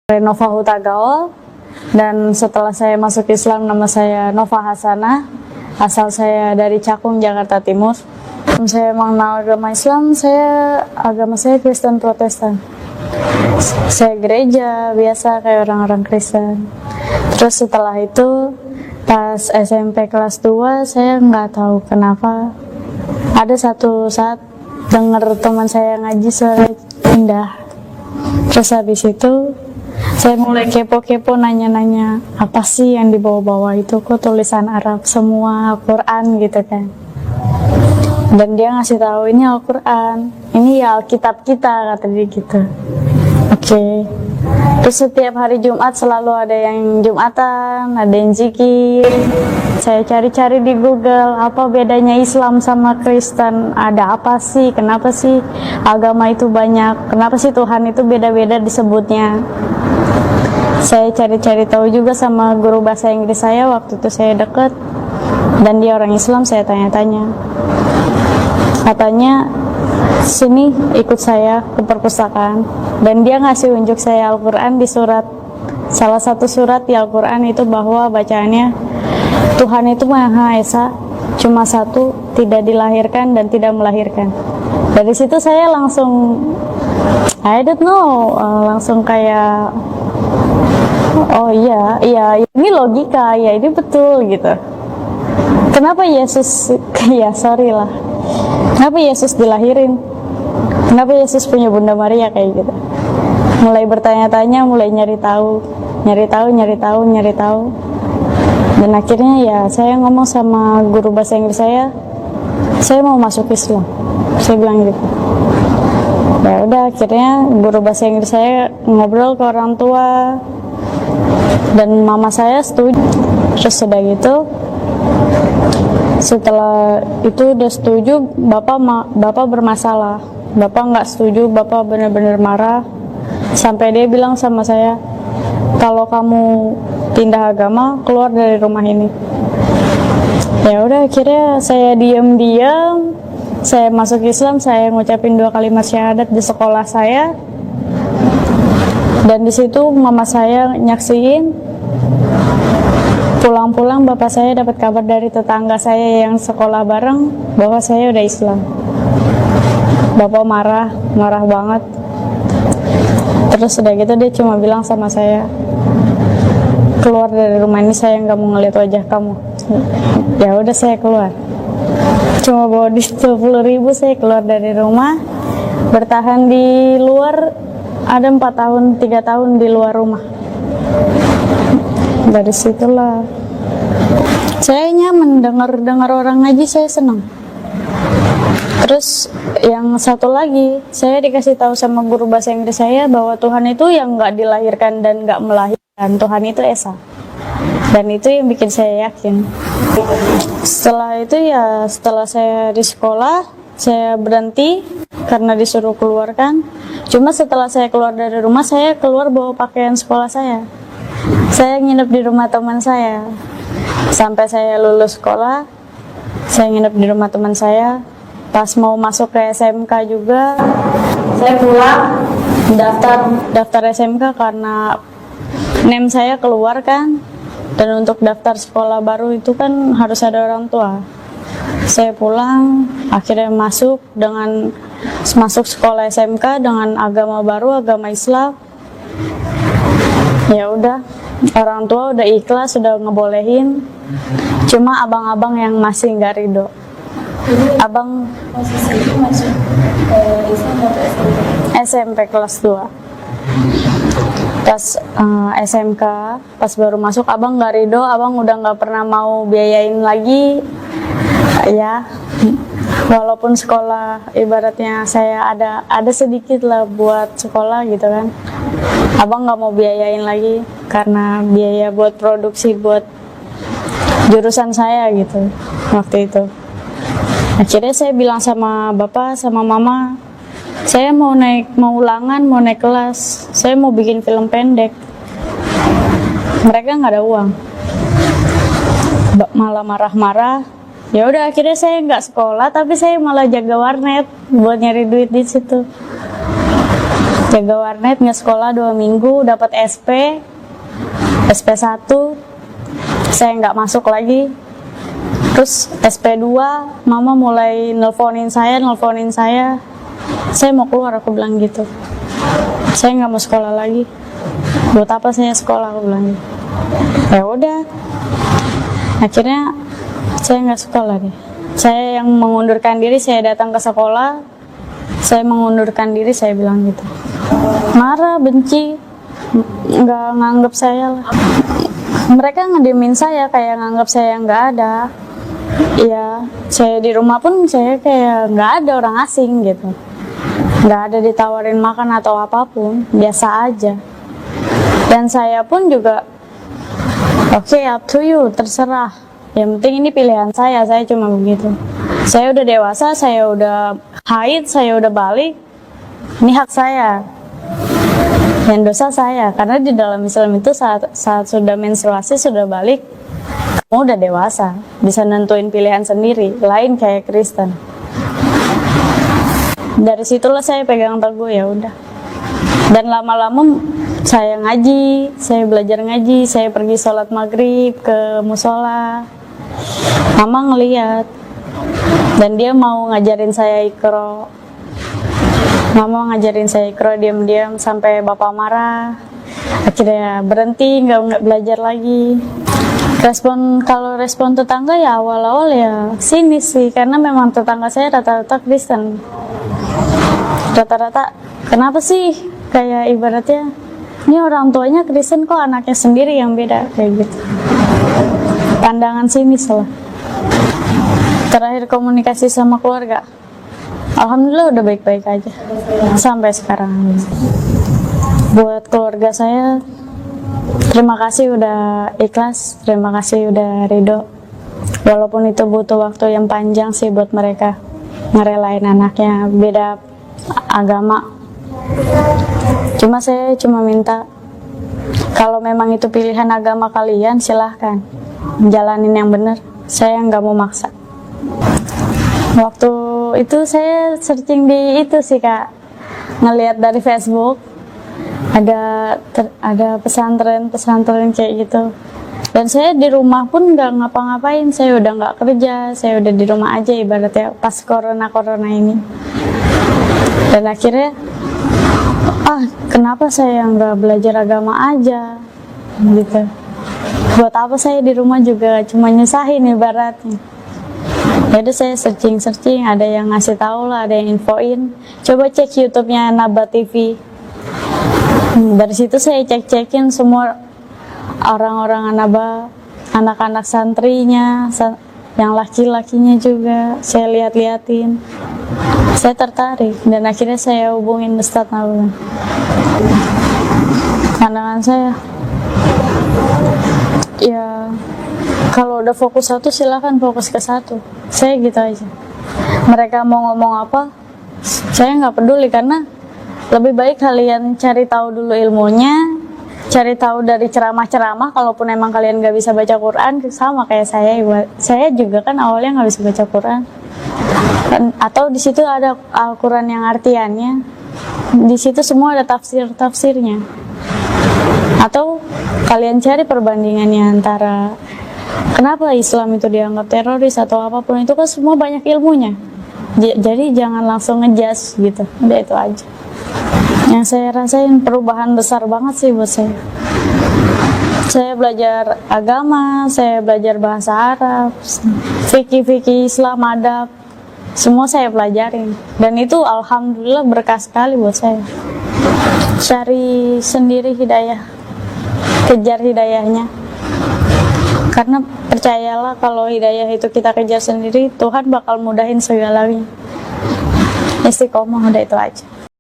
Nova Huta Gaul, dan setelah saya masuk Islam nama saya Nova Hasanah, asal saya dari Cakung, Jakarta Timur. Saya mengenal agama Islam, agama saya Kristen Protestan. Saya gereja biasa kayak orang-orang Kristen. Terus setelah itu pas SMP kelas 2 saya nggak tahu kenapa ada satu saat dengar teman saya ngaji suara indah. Terus habis itu saya mulai kepo-kepo, nanya-nanya apa sih yang dibawa-bawa itu, kok tulisan Arab semua, Al-Quran gitu kan. Dan dia ngasih tahu ini Al-Quran, ini ya Alkitab kita, kata dia gitu. Oke. Terus setiap hari Jumat selalu ada yang Jumatan, ada yang zikir. Saya cari-cari di Google apa bedanya Islam sama Kristen, ada apa sih, kenapa sih agama itu banyak, kenapa sih Tuhan itu beda-beda disebutnya. Saya cari-cari tahu juga sama guru bahasa Inggris saya waktu itu saya deket, dan dia orang Islam. Saya tanya-tanya, katanya sini ikut saya ke perpustakaan, dan dia ngasih unjuk saya Al-Quran di surat, salah satu surat di Al-Quran itu bahwa bacaannya Tuhan itu Maha Esa, cuma satu, tidak dilahirkan dan tidak melahirkan. Dari situ saya langsung I don't know, langsung kayak oh iya ini logika, ya ini betul gitu. Kenapa Yesus kenapa Yesus dilahirin, kenapa Yesus punya Bunda Maria kayak gitu. Mulai bertanya-tanya, mulai nyari tahu, dan akhirnya ya saya ngomong sama guru bahasa Inggris saya mau masuk Islam, saya bilang gitu. Ya udah, akhirnya guru bahasa Inggris saya ngobrol ke orang tua, dan mama saya setuju. Terus sudah gitu, setelah itu udah setuju, bapak bermasalah. Bapak nggak setuju, bapak benar-benar marah, sampai dia bilang sama saya, kalau kamu pindah agama, keluar dari rumah ini. Ya udah, akhirnya saya diam-diam, saya masuk Islam, saya ngucapin 2 kalimat syahadat di sekolah saya. Dan di situ mama saya nyaksiin, pulang-pulang bapak saya dapat kabar dari tetangga saya yang sekolah bareng bahwa saya udah Islam. Bapak marah banget. Terus udah gitu dia cuma bilang sama saya, keluar dari rumah ini, saya nggak mau ngeliat wajah kamu. Ya udah, saya keluar. Cuma bawa di 20.000 saya keluar dari rumah, bertahan di luar ada 4 tahun, 3 tahun di luar rumah. Dari situlah saya nyaman dengar orang ngaji, saya senang. Terus yang satu lagi, saya dikasih tahu sama guru bahasa Inggris saya bahwa Tuhan itu yang nggak dilahirkan dan nggak melahirkan, Tuhan itu Esa. Dan itu yang bikin saya yakin. Setelah itu ya, setelah saya di sekolah, saya berhenti karena disuruh keluar kan. Cuma setelah saya keluar dari rumah, saya keluar bawa pakaian sekolah saya. Saya nginep di rumah teman saya. Sampai saya lulus sekolah, saya nginep di rumah teman saya. Pas mau masuk ke SMK juga, saya pulang daftar SMK karena NEM saya keluar kan. Dan untuk daftar sekolah baru itu kan harus ada orang tua. Saya pulang, akhirnya masuk sekolah SMK dengan agama baru, agama Islam. Ya udah, orang tua udah ikhlas, sudah ngebolehin. Cuma abang-abang yang masih nggak ridho. Abang posisi itu masuk ke Islam atau SMP kelas 2. Pas SMK, pas baru masuk, abang nggak ridho, abang udah nggak pernah mau biayain lagi. Ya, walaupun sekolah ibaratnya saya ada sedikit lah buat sekolah gitu kan, abang nggak mau biayain lagi karena biaya buat produksi buat jurusan saya gitu waktu itu. Akhirnya saya bilang sama bapak sama mama, saya mau ulangan, mau naik kelas, saya mau bikin film pendek. Mereka nggak ada uang, malah marah-marah. Ya udah, akhirnya saya nggak sekolah, tapi saya malah jaga warnet buat nyari duit di situ. jaga warnet, nggak sekolah 2 minggu, dapat SP1, saya nggak masuk lagi. Terus SP2, mama mulai nelponin saya, saya mau keluar, aku bilang gitu. Saya nggak mau sekolah lagi. Buat apa saya sekolah, aku bilang gitu. Ya udah, akhirnya saya nggak sekolah deh. Saya yang mengundurkan diri, saya datang ke sekolah, saya mengundurkan diri, saya bilang gitu. Marah, benci, nggak nganggap saya lah. Mereka ngediemin saya, kayak nganggap saya nggak ada. Iya, saya di rumah pun saya kayak nggak ada orang asing gitu. Nggak ada ditawarin makan atau apapun, biasa aja. Dan saya pun juga, oke, up to you, terserah. Yang penting ini pilihan saya cuma begitu. Saya udah dewasa, saya udah haid, saya udah balik, ini hak saya. Yang dosa saya, karena di dalam Islam itu saat sudah menstruasi, sudah balik, kamu udah dewasa, bisa nentuin pilihan sendiri, lain kayak Kristen. Dari situlah saya pegang teguh, ya udah. Dan lama-lama saya ngaji, saya belajar ngaji, saya pergi sholat maghrib ke musola. Mama ngeliat, dan dia mau ngajarin saya Iqra. Mama ngajarin saya Iqra diam-diam sampai bapak marah. Akhirnya berhenti, nggak belajar lagi. Kalau respon tetangga ya awal-awal ya sinis sih, karena memang tetangga saya rata-rata Kristen. Rata-rata, kenapa sih? Kayak ibaratnya, ini orang tuanya Kristen kok anaknya sendiri yang beda, kayak gitu. Pandangan sinis lah. Terakhir komunikasi sama keluarga, alhamdulillah udah baik-baik aja sampai sekarang. Buat keluarga saya, terima kasih udah ikhlas, terima kasih udah ridho. Walaupun itu butuh waktu yang panjang sih buat mereka ngerelain anaknya beda agama. Saya cuma minta, kalau memang itu pilihan agama kalian, silahkan jalanin yang benar. Saya nggak mau maksa. Waktu itu saya searching di itu sih Kak, ngelihat dari Facebook ada pesantren kayak gitu. Dan saya di rumah pun nggak ngapa-ngapain, saya udah nggak kerja, saya udah di rumah aja ibaratnya pas corona ini. Dan akhirnya, kenapa saya nggak belajar agama aja gitu. Buat apa saya di rumah juga cuma nyusahin ibaratnya. Jadi saya searching, ada yang ngasih tahu lah, ada yang infoin. Coba cek YouTube-nya Naba TV. Dari situ saya cek-cekin semua orang-orang Naba, anak-anak santrinya, yang laki-lakinya juga saya lihat-liatin. Saya tertarik dan akhirnya saya hubungin Ustadz Naba. Pandangan saya, ya kalau udah fokus satu silakan fokus ke satu. Saya gitu aja. Mereka mau ngomong apa, saya nggak peduli, karena lebih baik kalian cari tahu dulu ilmunya, cari tahu dari ceramah-ceramah. Kalaupun emang kalian nggak bisa baca Quran, sama kayak saya juga kan awalnya nggak bisa baca Quran. Atau di situ ada Al-Quran yang artiannya, di situ semua ada tafsirnya. Atau kalian cari perbandingannya antara kenapa Islam itu dianggap teroris atau apapun, itu kan semua banyak ilmunya. Jadi jangan langsung ngejudge gitu. Udah itu aja. Yang saya rasain perubahan besar banget sih buat saya. Saya belajar agama, saya belajar bahasa Arab, fikih Islam, adab, semua saya pelajarin. Dan itu alhamdulillah berkah sekali buat saya. Cari sendiri hidayah, kejar hidayahnya. Karena percayalah, kalau hidayah itu kita kejar sendiri, Tuhan bakal mudahin segalanya. Istiqomah, udah itu aja.